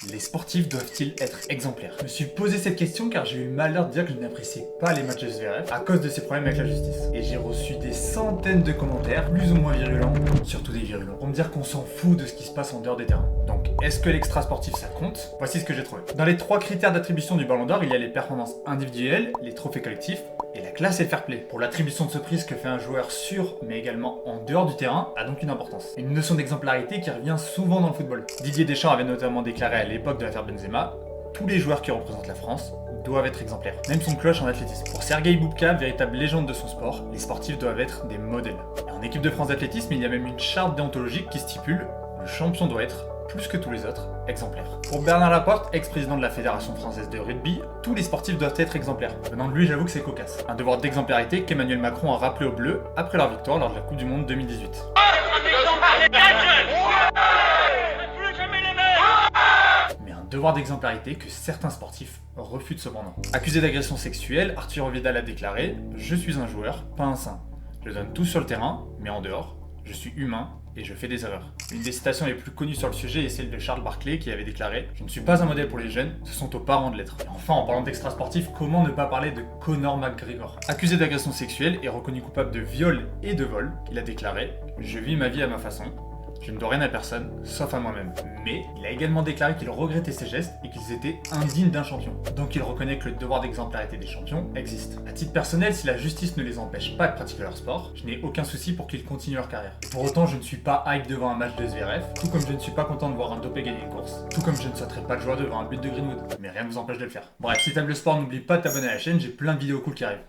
Les sportifs doivent-ils être exemplaires? Je me suis posé cette question car j'ai eu le malheur de dire que je n'appréciais pas les matchs de Zverev à cause de ses problèmes avec la justice. Et j'ai reçu des centaines de commentaires, plus ou moins virulents, surtout des virulents, pour me dire qu'on s'en fout de ce qui se passe en dehors des terrains. Donc, est-ce que l'extra sportif ça compte? Voici ce que j'ai trouvé. Dans les 3 critères d'attribution du Ballon d'Or, il y a les performances individuelles, les trophées collectifs, et la classe et le fair play. Pour l'attribution de ce prix, ce que fait un joueur sur, mais également en dehors du terrain, a donc une importance. Une notion d'exemplarité qui revient souvent dans le football. Didier Deschamps avait notamment déclaré à l'époque de l'affaire Benzema, tous les joueurs qui représentent la France doivent être exemplaires. Même son cloche en athlétisme. Pour Sergueï Boubka, véritable légende de son sport, les sportifs doivent être des modèles. Et en équipe de France d'athlétisme, il y a même une charte déontologique qui stipule le champion doit être, plus que tous les autres, exemplaire. Pour Bernard Laporte, ex-président de la Fédération française de rugby, tous les sportifs doivent être exemplaires. Venant de lui, j'avoue que c'est cocasse. Un devoir d'exemplarité qu'Emmanuel Macron a rappelé aux Bleus après leur victoire lors de la Coupe du Monde 2018. Mais un devoir d'exemplarité que certains sportifs refutent cependant. Accusé d'agression sexuelle, Arturo Vidal a déclaré « Je suis un joueur, pas un saint. Je donne tout sur le terrain, mais en dehors, je suis humain et je fais des erreurs. » Une des citations les plus connues sur le sujet est celle de Charles Barkley qui avait déclaré « Je ne suis pas un modèle pour les jeunes, ce sont aux parents de l'être. » Et enfin, en parlant d'extra sportif, comment ne pas parler de Conor McGregor? Accusé d'agression sexuelle et reconnu coupable de viol et de vol, il a déclaré « Je vis ma vie à ma façon. Je ne dois rien à personne, sauf à moi-même. » Mais il a également déclaré qu'il regrettait ses gestes et qu'ils étaient indignes d'un champion. Donc il reconnaît que le devoir d'exemplarité des champions existe. À titre personnel, si la justice ne les empêche pas de pratiquer leur sport, je n'ai aucun souci pour qu'ils continuent leur carrière. Pour autant, je ne suis pas hype devant un match de Zverev, tout comme je ne suis pas content de voir un dopé gagner une course, tout comme je ne souhaiterais pas de joie devant un but de Greenwood. Mais rien ne vous empêche de le faire. Bref, si t'aimes le sport, n'oublie pas de t'abonner à la chaîne, j'ai plein de vidéos cool qui arrivent.